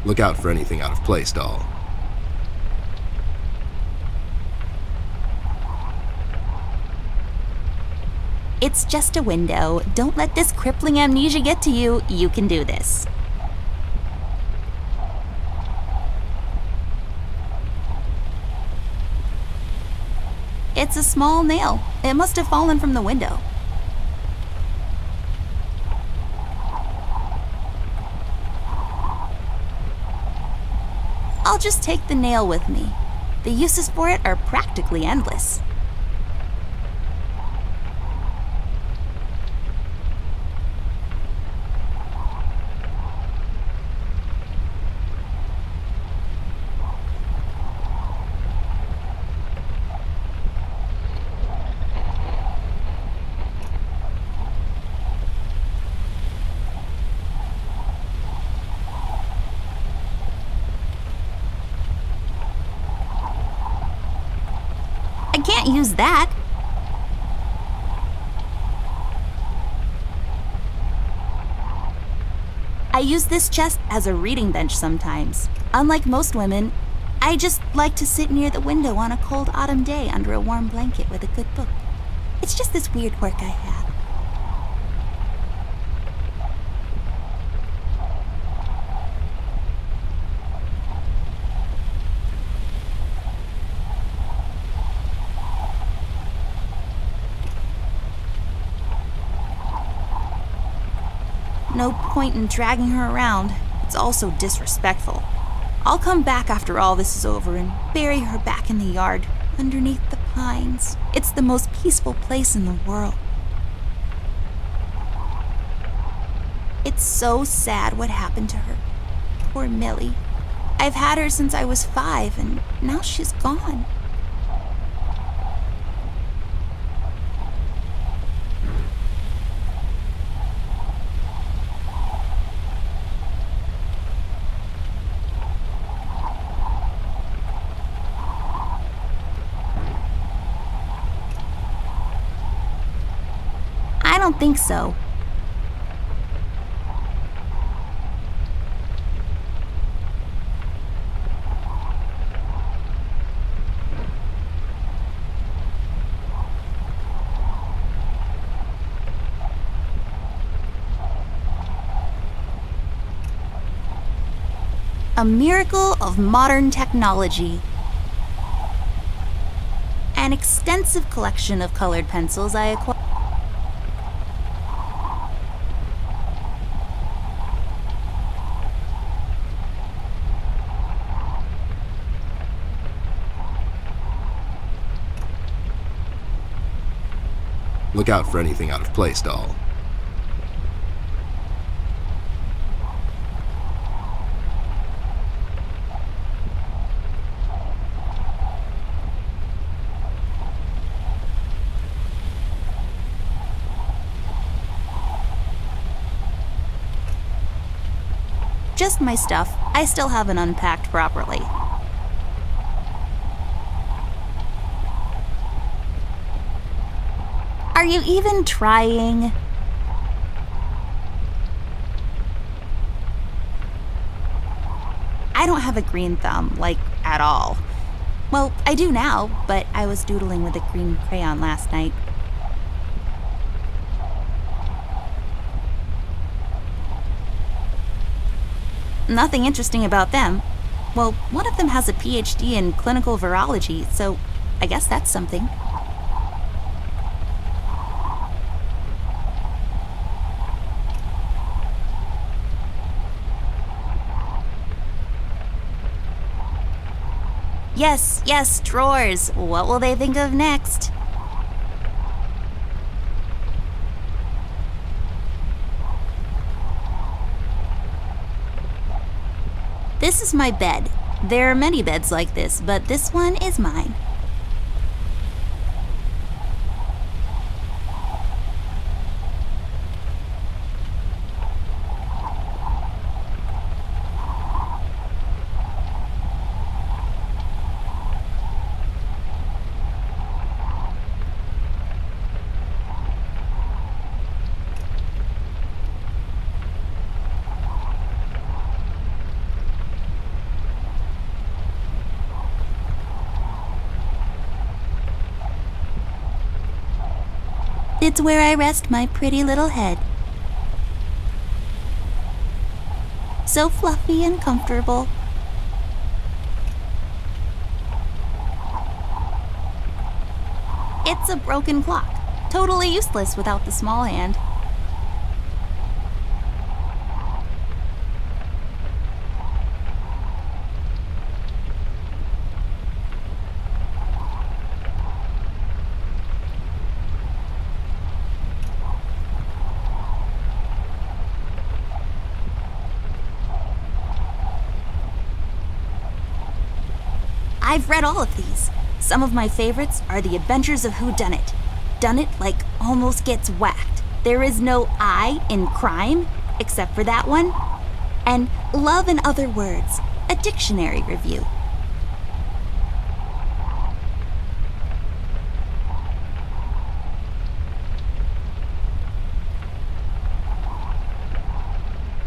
Look out for anything out of place, doll. It's just a window. Don't let this crippling amnesia get to you. You can do this. It's a small nail. It must have fallen from the window. I'll just take the nail with me. The uses for it are practically endless. I can't use that. I use this chest as a reading bench sometimes. Unlike most women, I just like to sit near the window on a cold autumn day under a warm blanket with a good book. It's just this weird quirk I have. No point in dragging her around. It's also disrespectful. I'll come back after all this is over and bury her back in the yard, underneath the pines. It's the most peaceful place in the world. It's so sad what happened to her. Poor Millie. I've had her since I was 5, and now she's gone. I don't think so. A miracle of modern technology. An extensive collection of colored pencils I acquired. Look out for anything out of place, doll. Just my stuff. I still haven't unpacked properly. Are you even trying? I don't have a green thumb, like, at all. Well, I do now, but I was doodling with a green crayon last night. Nothing interesting about them. Well, one of them has a PhD in clinical virology, so I guess that's something. Yes, drawers. What will they think of next? This is my bed. There are many beds like this, but this one is mine. It's where I rest my pretty little head. So fluffy and comfortable. It's a broken clock, totally useless without the small hand. I've read all of these. Some of my favorites are The Adventures of Whodunit. Dunit like almost gets whacked. There is no I in crime, except for that one. And Love and Other Words, a dictionary review.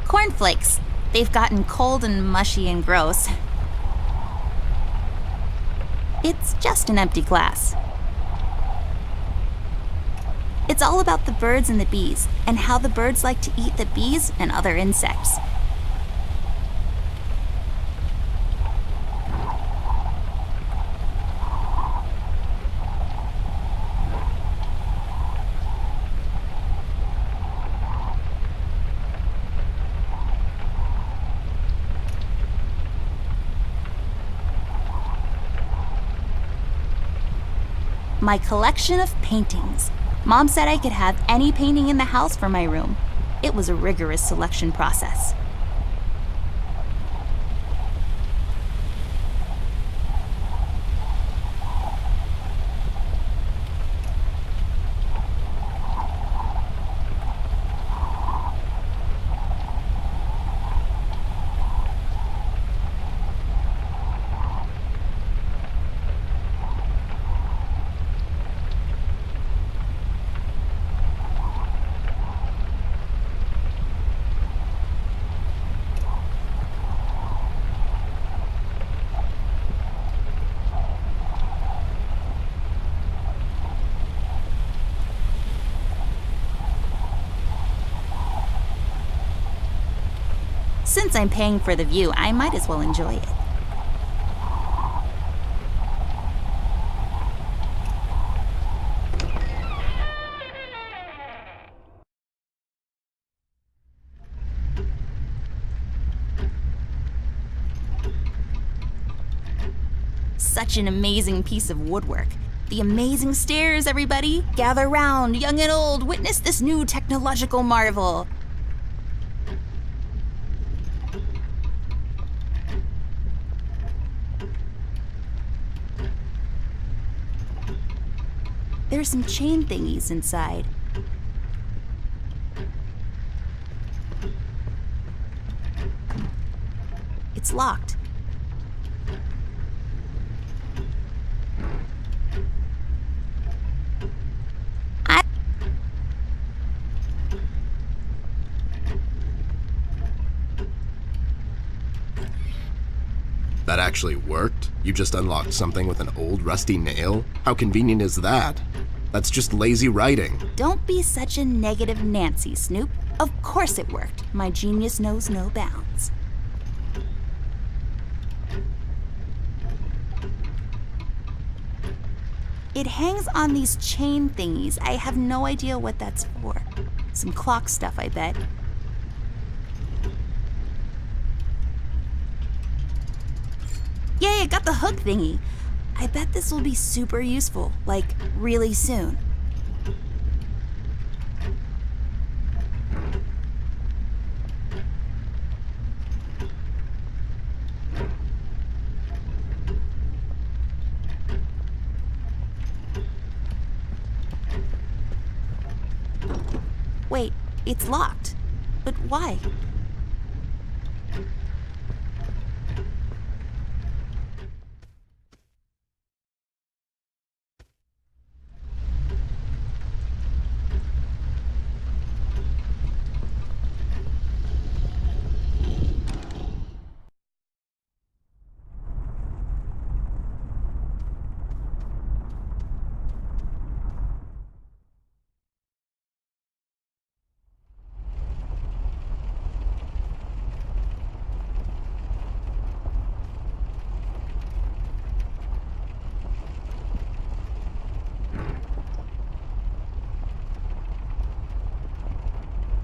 Cornflakes. They've gotten cold and mushy and gross. It's just an empty glass. It's all about the birds and the bees, and how the birds like to eat the bees and other insects. My collection of paintings. Mom said I could have any painting in the house for my room. It was a rigorous selection process. Since I'm paying for the view, I might as well enjoy it. Such an amazing piece of woodwork. The amazing stairs, everybody! Gather round, young and old, witness this new technological marvel. There's some chain thingies inside. It's locked. That actually worked? You just unlocked something with an old rusty nail? How convenient is that? That's just lazy writing. Don't be such a negative Nancy, Snoop. Of course it worked. My genius knows no bounds. It hangs on these chain thingies. I have no idea what that's for. Some clock stuff, I bet. Yay, I got the hook thingy. I bet this will be super useful, like really soon. Wait, it's locked. But why?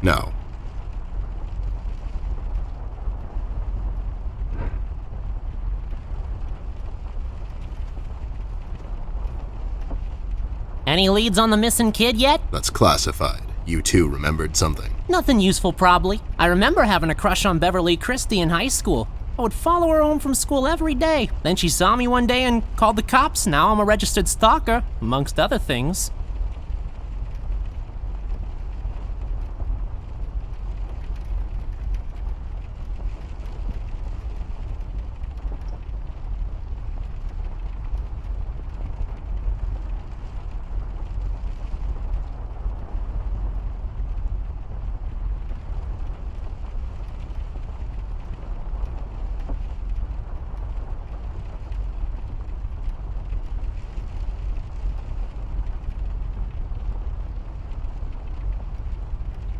No. Any leads on the missing kid yet? That's classified. You too remembered something. Nothing useful, probably. I remember having a crush on Beverly Christie in high school. I would follow her home from school every day. Then she saw me one day and called the cops. Now I'm a registered stalker, amongst other things.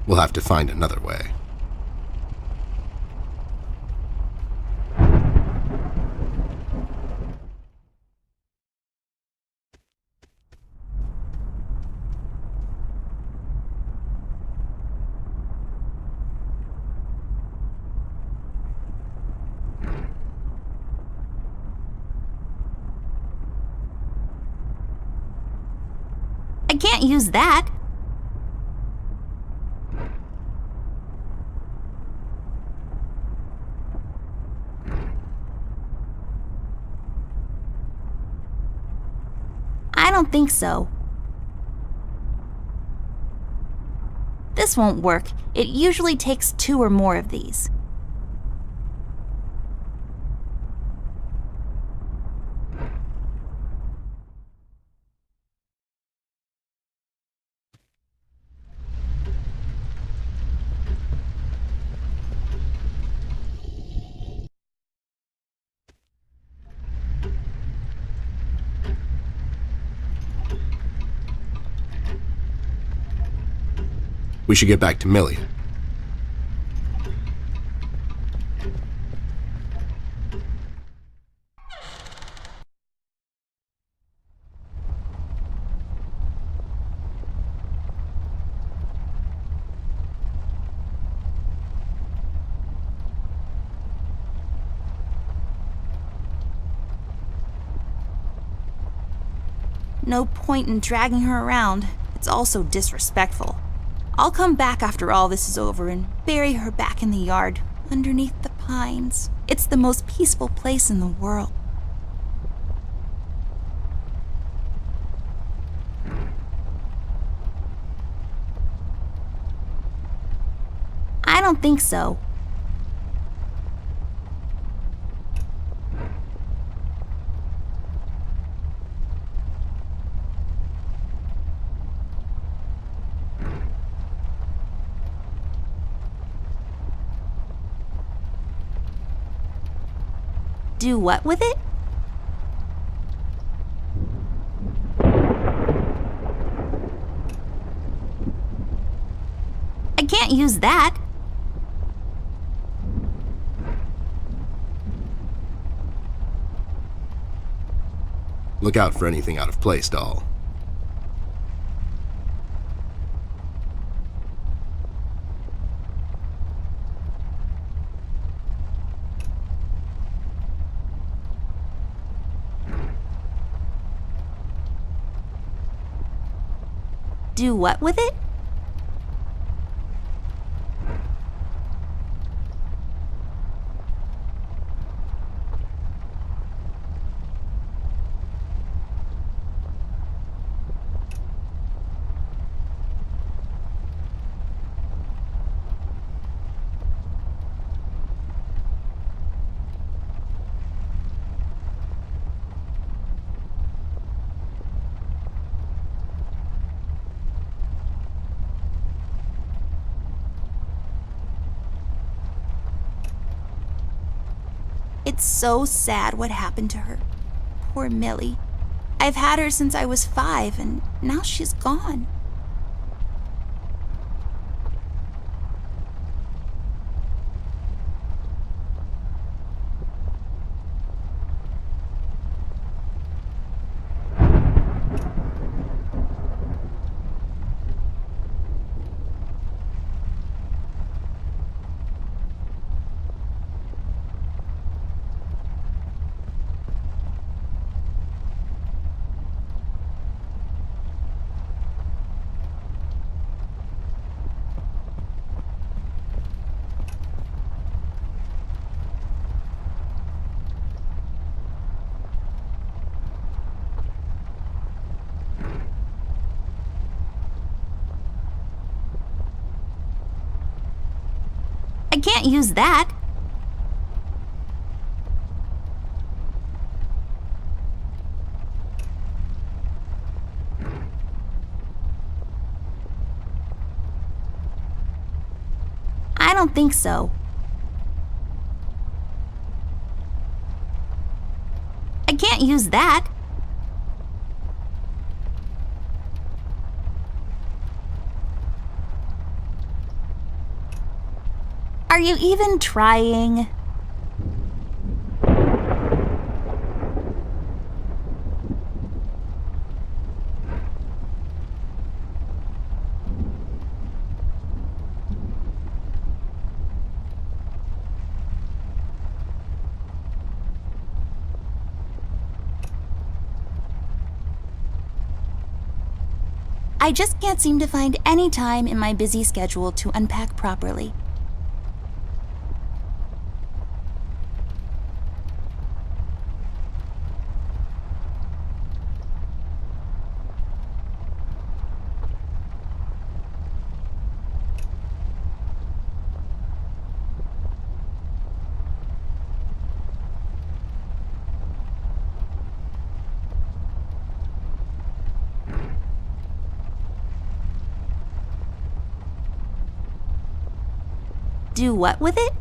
We'll have to find another way. I can't use that. I don't think so. This won't work. It usually takes 2 or more of these. We should get back to Millie. No point in dragging her around. It's also disrespectful. I'll come back after all this is over and bury her back in the yard, underneath the pines. It's the most peaceful place in the world. I don't think so. Do what with it? I can't use that. Look out for anything out of place, doll. Do what with it? It's so sad what happened to her. Poor Millie. I've had her since I was 5, and now she's gone. can't use that. I don't think so. I can't use that. Are you even trying? I just can't seem to find any time in my busy schedule to unpack properly. Do what with it?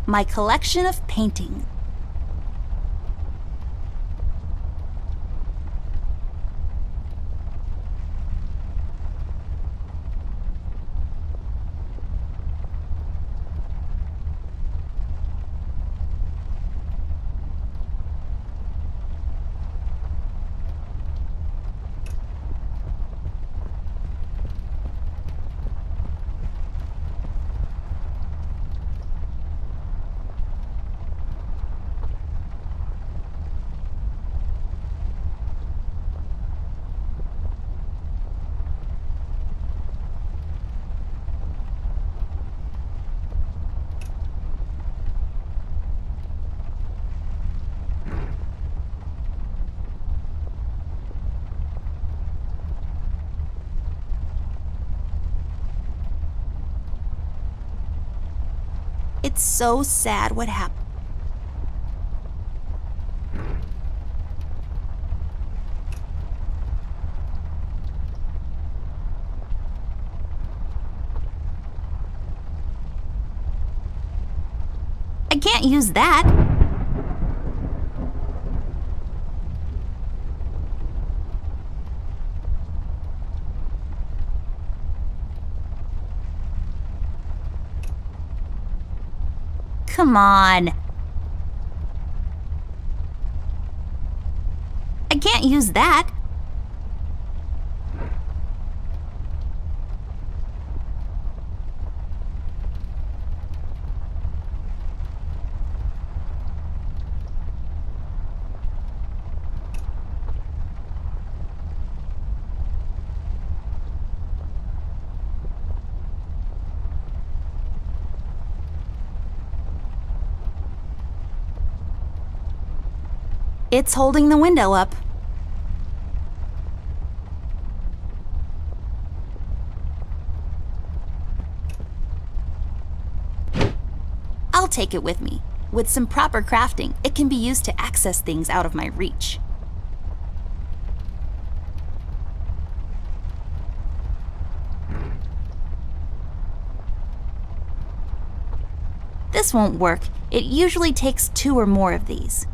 My collection of paintings. It's so sad what happened. I can't use that. Come on. I can't use that. It's holding the window up. I'll take it with me. With some proper crafting, it can be used to access things out of my reach. This won't work. It usually takes 2 or more of these.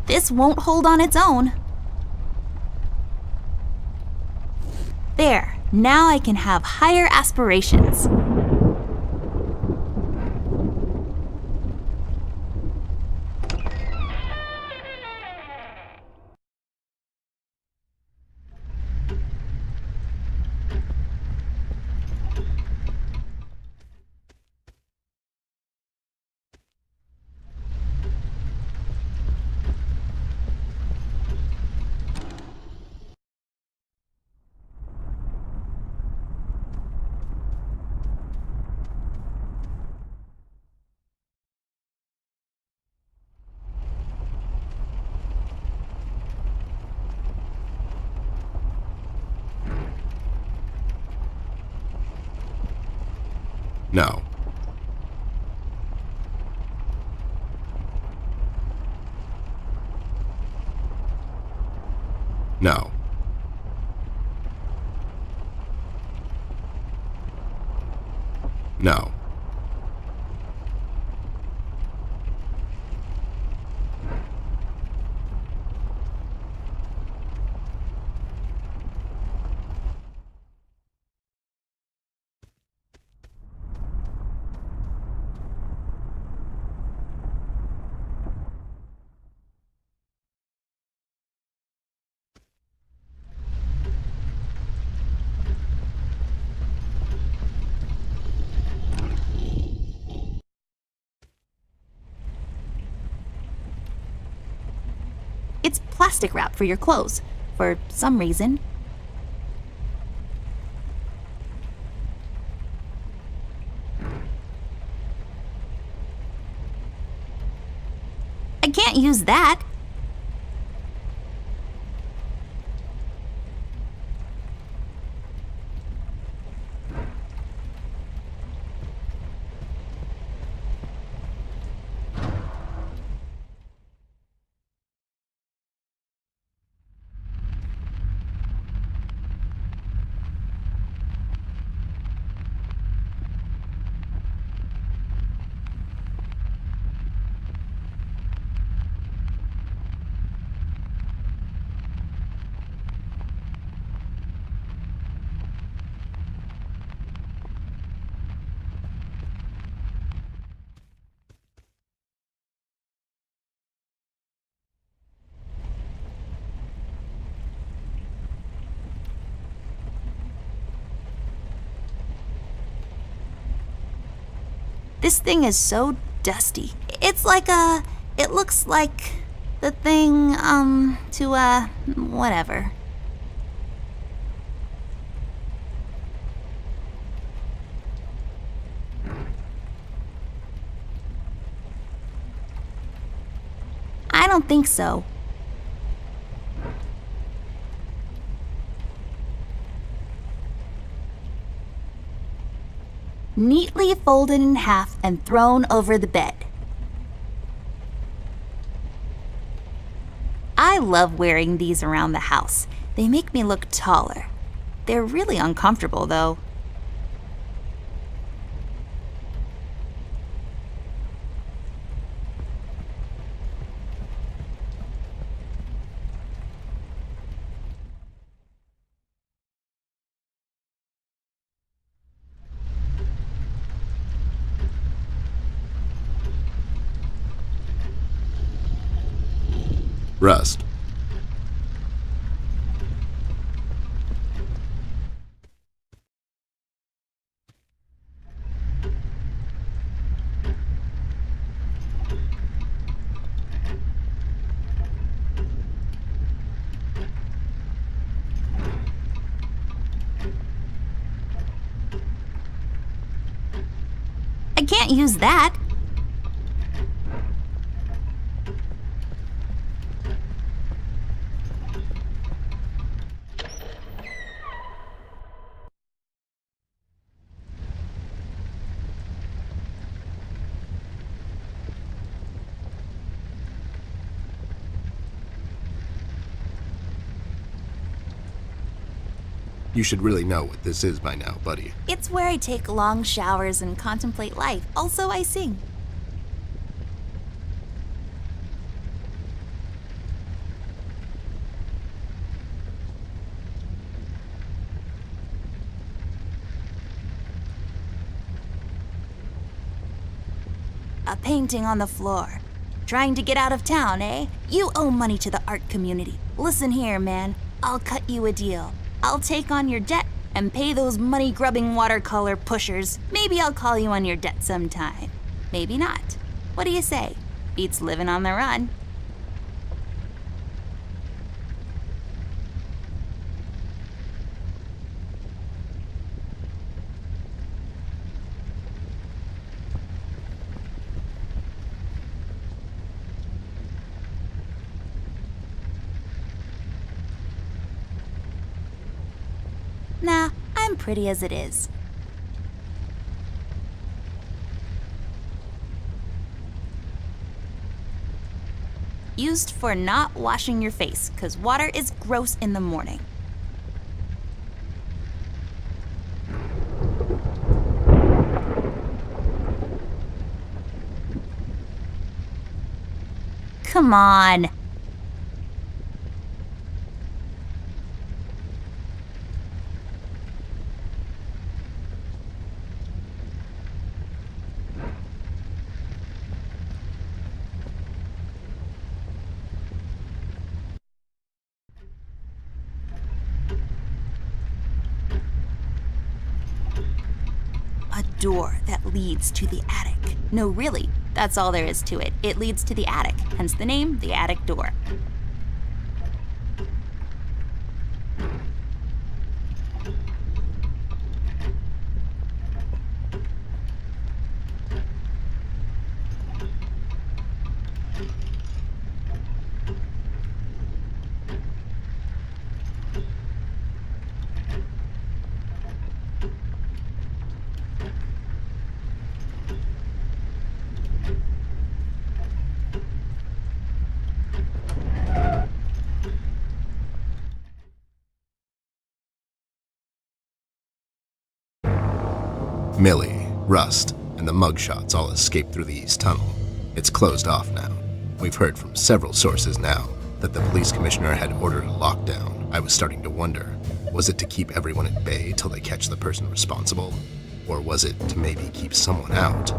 This won't hold on its own. There, now I can have higher aspirations. No. No. No. It's plastic wrap for your clothes, for some reason. I can't use that. This thing is so dusty. It's like it looks like the thing, whatever. I don't think so. Neatly folded in half and thrown over the bed. I love wearing these around the house. They make me look taller. They're really uncomfortable, though. Rust. I can't use that. You should really know what this is by now, buddy. It's where I take long showers and contemplate life. Also, I sing. A painting on the floor. Trying to get out of town, eh? You owe money to the art community. Listen here, man. I'll cut you a deal. I'll take on your debt and pay those money-grubbing watercolor pushers. Maybe I'll call you on your debt sometime. Maybe not. What do you say? Beats living on the run. Nah, I'm pretty as it is. used for not washing your face, 'cause water is gross in the morning. Come on. A door that leads to the attic. No, really, that's all there is to it. It leads to the attic, hence the name, the attic door. Millie, Rust, and the mugshots all escaped through the east tunnel. It's closed off now. We've heard from several sources now that the police commissioner had ordered a lockdown. I was starting to wonder, was it to keep everyone at bay till they catch the person responsible? Or was it to maybe keep someone out?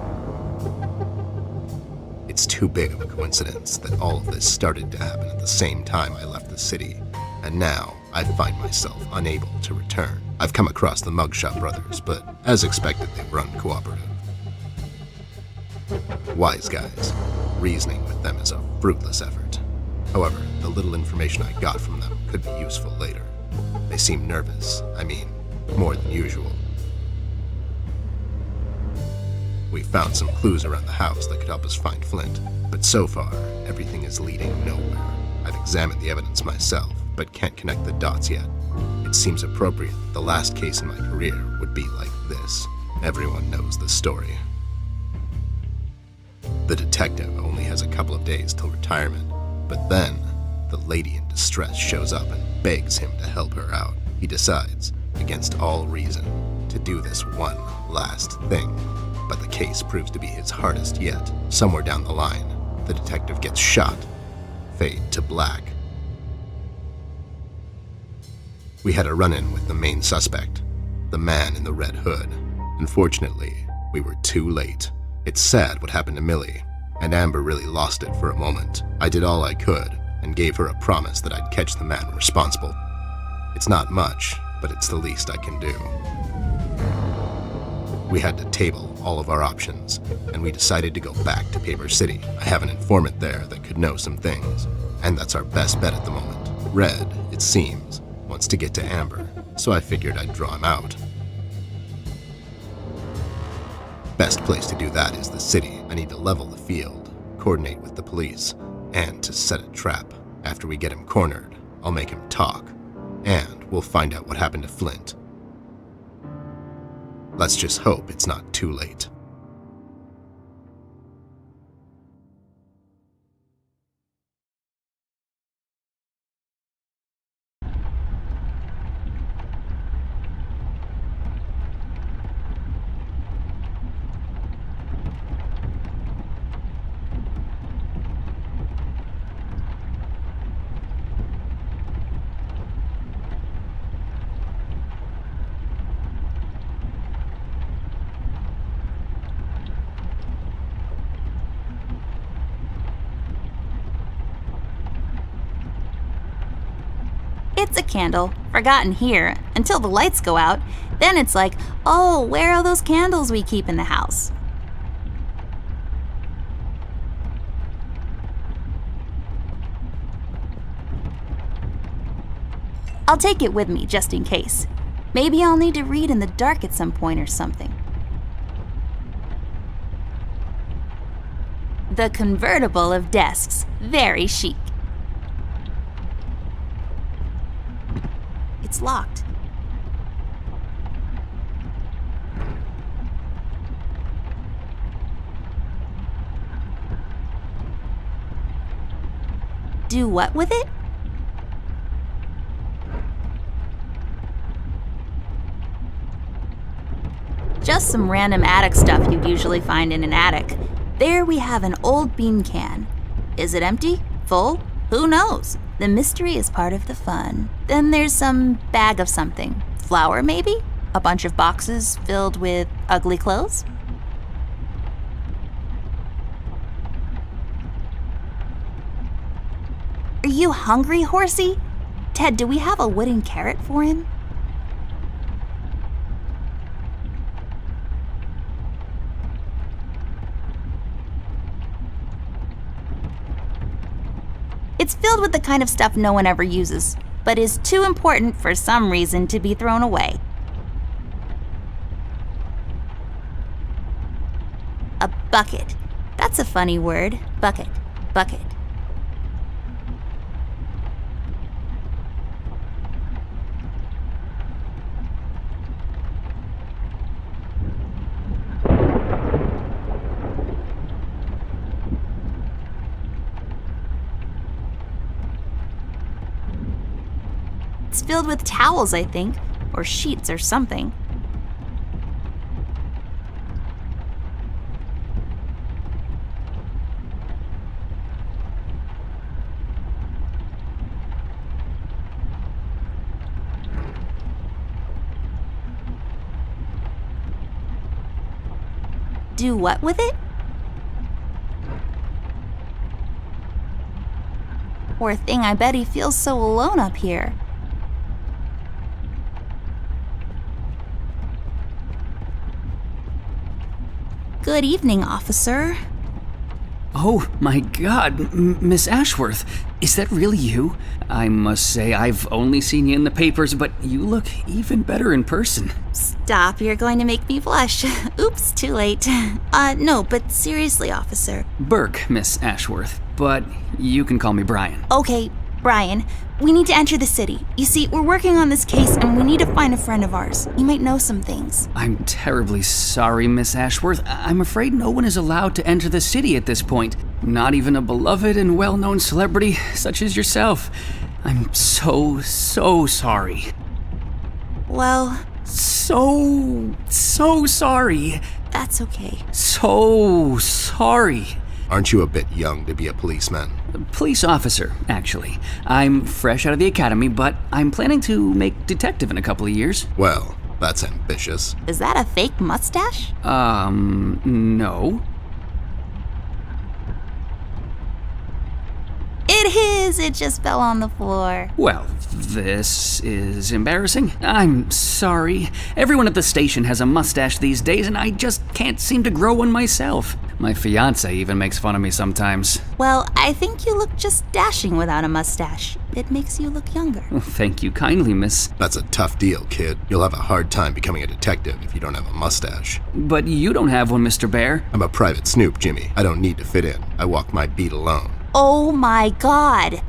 It's too big of a coincidence that all of this started to happen at the same time I left the city, and now I find myself unable to return. I've come across the Mugshot brothers, but as expected, they were uncooperative. Wise guys. Reasoning with them is a fruitless effort. However, the little information I got from them could be useful later. They seem nervous, more than usual. We found some clues around the house that could help us find Flint, but so far, everything is leading nowhere. I've examined the evidence myself, but can't connect the dots yet. It seems appropriate that the last case in my career would be like this. Everyone knows the story. The detective only has a couple of days till retirement, but then the lady in distress shows up and begs him to help her out. He decides, against all reason, to do this one last thing, but the case proves to be his hardest yet. Somewhere down the line, the detective gets shot. Fade to black. We had a run-in with the main suspect, the man in the red hood. Unfortunately, we were too late. It's sad what happened to Millie, and Amber really lost it for a moment. I did all I could, and gave her a promise that I'd catch the man responsible. It's not much, but it's the least I can do. We had to table all of our options, and we decided to go back to Paper City. I have an informant there that could know some things, and that's our best bet at the moment. Red, it seems, wants to get to Amber, so I figured I'd draw him out. Best place to do that is the city. I need to level the field, coordinate with the police, and to set a trap. After we get him cornered, I'll make him talk, and we'll find out what happened to Flint. Let's just hope it's not too late. It's a candle, forgotten here, until the lights go out. Then it's like, oh, where are those candles we keep in the house? I'll take it with me just in case. Maybe I'll need to read in the dark at some point or something. The convertible of desks, very chic. It's locked. Do what with it? Just some random attic stuff you'd usually find in an attic. There we have an old bean can. Is it empty? Full? Who knows? The mystery is part of the fun. Then there's some bag of something. Flour, maybe? A bunch of boxes filled with ugly clothes? Are you hungry, horsey? Ted, do we have a wooden carrot for him? It's filled with the kind of stuff no one ever uses, but is too important for some reason to be thrown away. A bucket. That's a funny word. Bucket. Bucket. It's filled with towels, I think, or sheets or something. Do what with it? Poor thing, I bet he feels so alone up here. Good evening, officer. Oh my god, Miss Ashworth, is that really you? I must say, I've only seen you in the papers, but you look even better in person. Stop, you're going to make me blush. Oops, too late. No, but seriously, officer. Burke, Miss Ashworth, but you can call me Brian. Okay, Brian, we need to enter the city. You see, we're working on this case and we need to find a friend of ours. He might know some things. I'm terribly sorry, Miss Ashworth. I'm afraid no one is allowed to enter the city at this point. Not even a beloved and well-known celebrity such as yourself. I'm so sorry. Well... So sorry. That's okay. So sorry. Aren't you a bit young to be a policeman? Police officer, actually. I'm fresh out of the academy, but I'm planning to make detective in a couple of years. Well, that's ambitious. Is that a fake mustache? No. It is! It just fell on the floor. Well, this is embarrassing. I'm sorry. Everyone at the station has a mustache these days, and I just can't seem to grow one myself. My fiancé even makes fun of me sometimes. Well, I think you look just dashing without a mustache. It makes you look younger. Thank you kindly, miss. That's a tough deal, kid. You'll have a hard time becoming a detective if you don't have a mustache. But you don't have one, Mr. Bear. I'm a private snoop, Jimmy. I don't need to fit in. I walk my beat alone. Oh my god!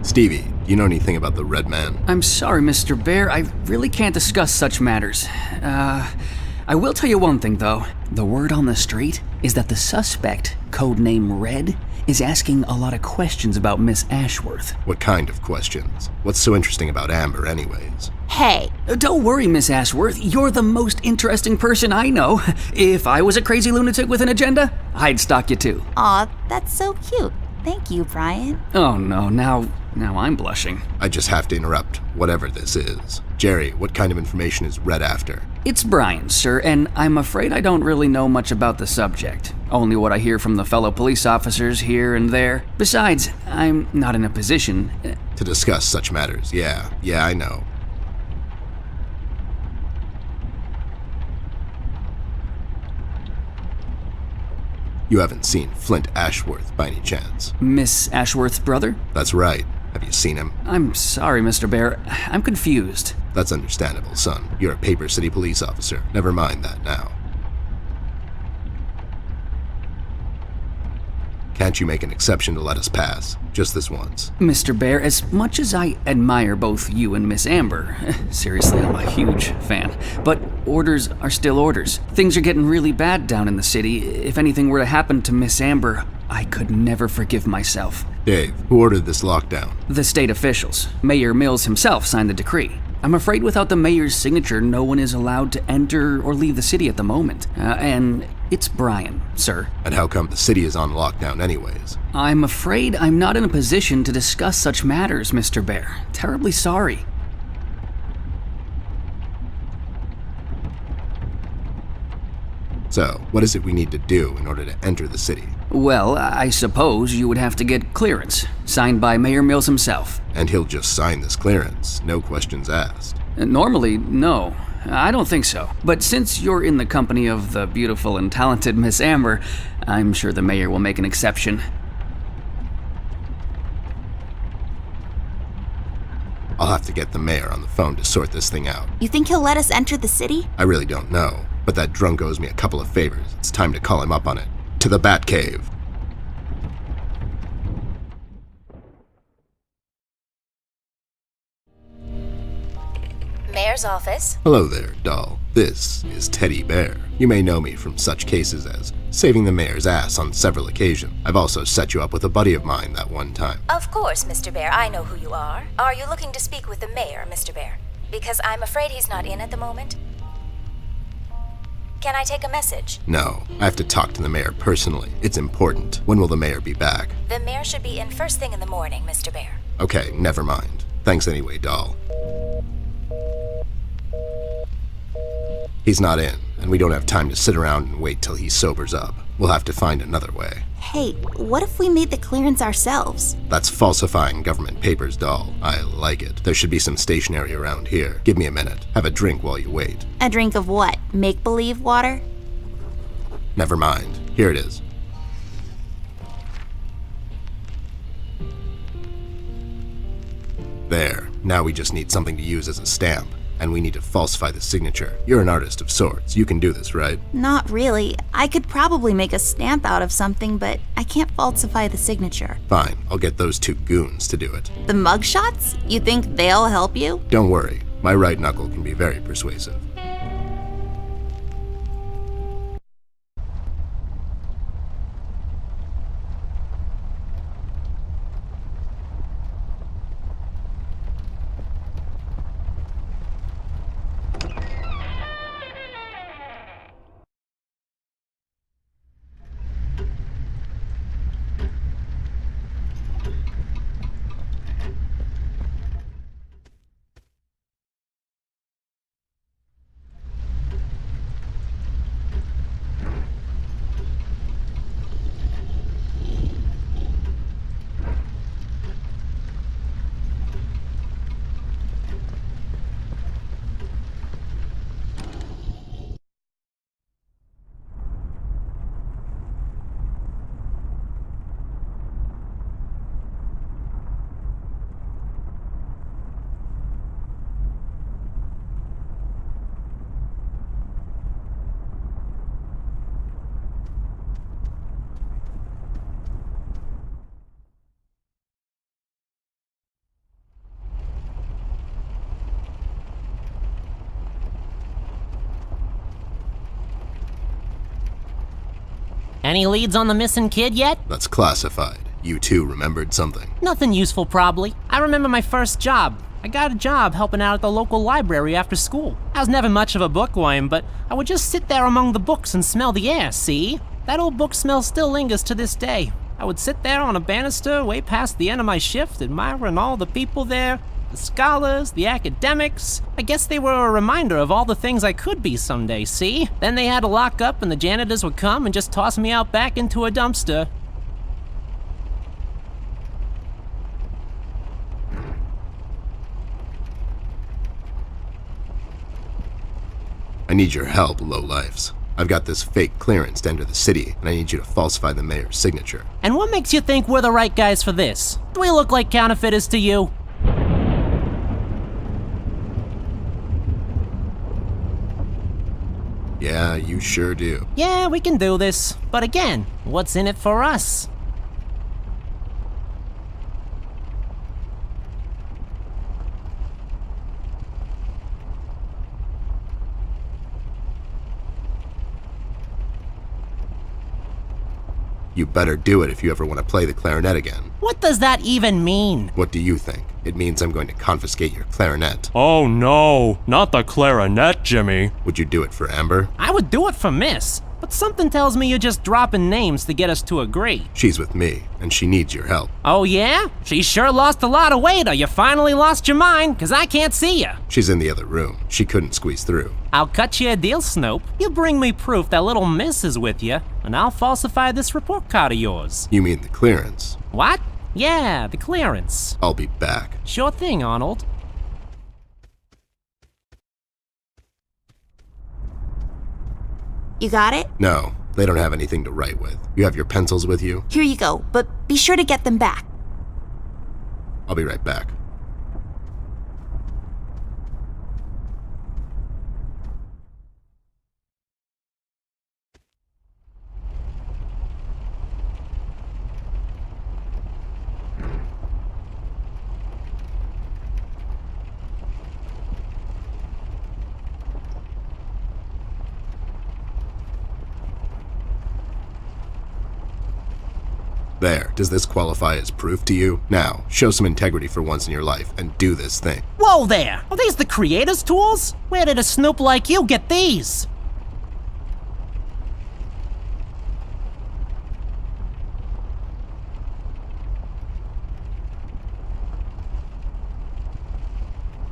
Stevie, do you know anything about the Red Man? I'm sorry, Mr. Bear. I really can't discuss such matters. I will tell you one thing, though. The word on the street is that the suspect, codename Red, is asking a lot of questions about Miss Ashworth. What kind of questions? What's so interesting about Amber, anyways? Hey! Don't worry, Miss Ashworth. You're the most interesting person I know. If I was a crazy lunatic with an agenda, I'd stalk you too. Aw, that's so cute. Thank you, Brian. Oh no, now I'm blushing. I just have to interrupt, whatever this is. Jerry, what kind of information is Red after? It's Brian, sir, and I'm afraid I don't really know much about the subject. Only what I hear from the fellow police officers here and there. Besides, I'm not in a position... To discuss such matters, yeah, I know. You haven't seen Flint Ashworth by any chance? Miss Ashworth's brother? That's right. Have you seen him? I'm sorry, Mr. Bear. I'm confused. That's understandable, son. You're a Paper City police officer. Never mind that now. Can't you make an exception to let us pass? Just this once. Mr. Bear, as much as I admire both you and Miss Amber, seriously, I'm a huge fan, but orders are still orders. Things are getting really bad down in the city. If anything were to happen to Miss Amber, I could never forgive myself. Dave, who ordered this lockdown? The state officials. Mayor Mills himself signed the decree. I'm afraid without the mayor's signature, no one is allowed to enter or leave the city at the moment. And it's Brian, sir. And how come the city is on lockdown anyways? I'm afraid I'm not in a position to discuss such matters, Mr. Bear. Terribly sorry. So, what is it we need to do in order to enter the city? Well, I suppose you would have to get clearance, signed by Mayor Mills himself. And he'll just sign this clearance, no questions asked. Normally, no. I don't think so. But since you're in the company of the beautiful and talented Miss Amber, I'm sure the mayor will make an exception. I'll have to get the mayor on the phone to sort this thing out. You think he'll let us enter the city? I really don't know, but that drunk owes me a couple of favors. It's time to call him up on it. To the Batcave. Mayor's office. Hello there, doll. This is Teddy Bear. You may know me from such cases as saving the mayor's ass on several occasions. I've also set you up with a buddy of mine that one time. Of course, Mr. Bear, I know who you are. Are you looking to speak with the mayor, Mr. Bear? Because I'm afraid he's not in at the moment. Can I take a message? No, I have to talk to the mayor personally. It's important. When will the mayor be back? The mayor should be in first thing in the morning, Mr. Bear. Okay, never mind. Thanks anyway, doll. He's not in, and we don't have time to sit around and wait till he sobers up. We'll have to find another way. Hey, what if we made the clearance ourselves? That's falsifying government papers, doll. I like it. There should be some stationery around here. Give me a minute. Have a drink while you wait. A drink of what? Make-believe water? Never mind. Here it is. There. Now we just need something to use as a stamp. And we need to falsify the signature. You're an artist of sorts. You can do this, right? Not really. I could probably make a stamp out of something, but I can't falsify the signature. Fine. I'll get those two goons to do it. The mugshots? You think they'll help you? Don't worry. My right knuckle can be very persuasive. Any leads on the missing kid yet? That's classified. You two remembered something. Nothing useful, probably. I remember my first job. I got a job helping out at the local library after school. I was never much of a bookworm, but I would just sit there among the books and smell the air, see? That old book smell still lingers to this day. I would sit there on a banister way past the end of my shift, admiring all the people there, the scholars, the academics. I guess they were a reminder of all the things I could be someday, see? Then they had to lock up and the janitors would come and just toss me out back into a dumpster. I need your help, lowlifes. I've got this fake clearance to enter the city, and I need you to falsify the mayor's signature. And what makes you think we're the right guys for this? Do we look like counterfeiters to you? Yeah, you sure do. Yeah, we can do this. But again, what's in it for us? You better do it if you ever want to play the clarinet again. What does that even mean? What do you think? It means I'm going to confiscate your clarinet. Oh no, not the clarinet, Jimmy. Would you do it for Amber? I would do it for Miss, but something tells me you're just dropping names to get us to agree. She's with me, and she needs your help. Oh yeah? She sure lost a lot of weight, or you finally lost your mind, 'cause I can't see you. She's in the other room. She couldn't squeeze through. I'll cut you a deal, Snoop. You bring me proof that little Miss is with you, and I'll falsify this report card of yours. You mean the clearance? What? Yeah, the clearance. I'll be back. Sure thing, Arnold. You got it? No, they don't have anything to write with. You have your pencils with you? Here you go, but be sure to get them back. I'll be right back. There, does this qualify as proof to you? Now, show some integrity for once in your life and do this thing. Whoa there! Are these the creator's tools? Where did a Snoop like you get these?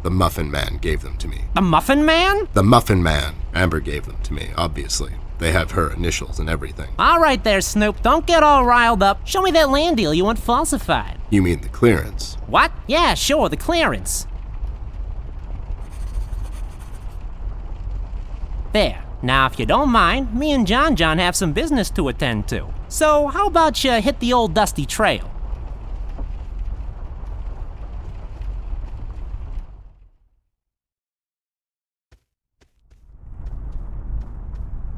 The Muffin Man gave them to me. The Muffin Man? The Muffin Man! Amber gave them to me, obviously. They have her initials and everything. All right there, Snoop. Don't get all riled up. Show me that land deal you want falsified. You mean the clearance? What? Yeah, sure, the clearance. There. Now, if you don't mind, me and John have some business to attend to. So, how about you hit the old dusty trail?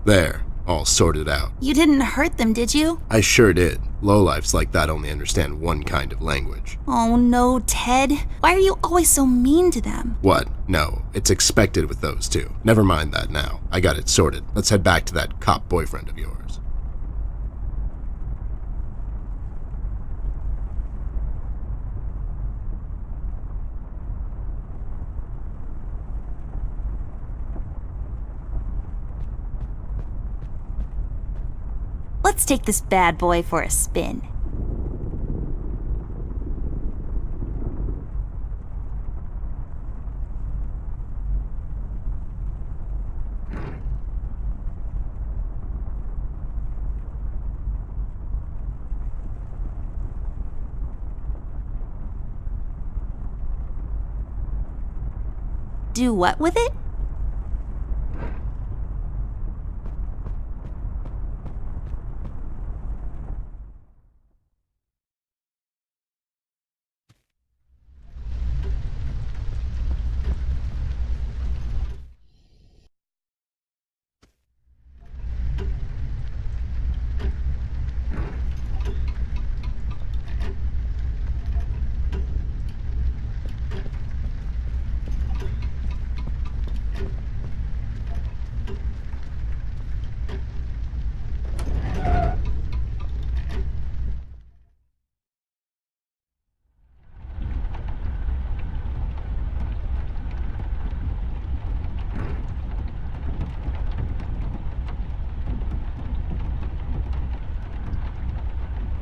There, all sorted out. You didn't hurt them, did you? I sure did. Lowlifes like that only understand one kind of language. Oh no, Ted. Why are you always so mean to them? What? No, it's expected with those two. Never mind that now. I got it sorted. Let's head back to that cop boyfriend of yours. Let's take this bad boy for a spin. Do what with it?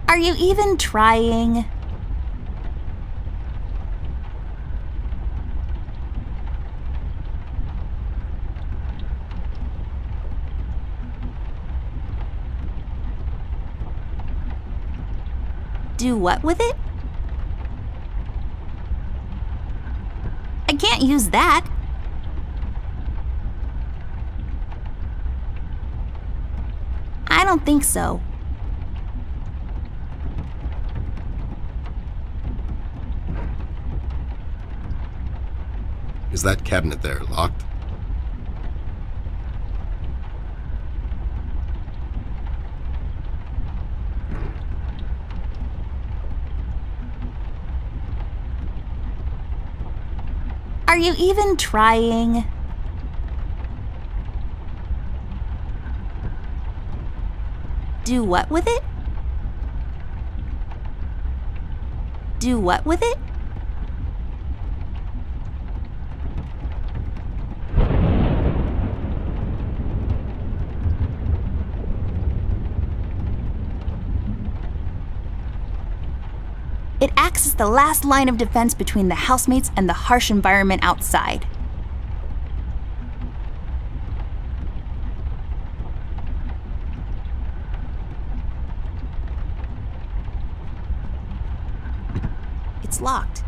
Are you even trying? Do what with it? I can't use that. I don't think so. Is that cabinet there locked? Are you even trying? Do what with it? Do what with it? It acts as the last line of defense between the housemates and the harsh environment outside. It's locked.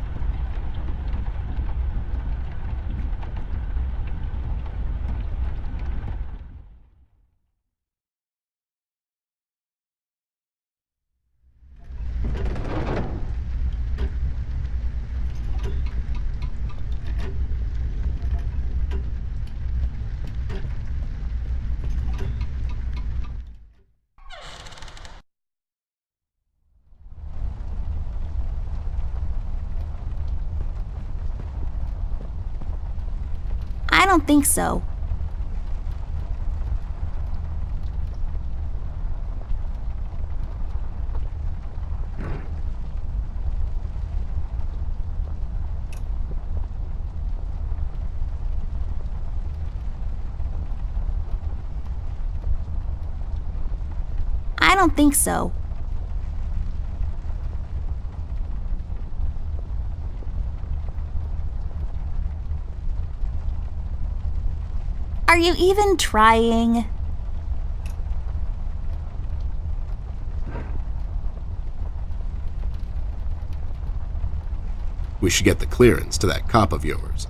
I don't think so. I don't think so. Are you even trying? We should get the clearance to that cop of yours.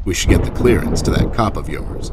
We should get the clearance to that cop of yours.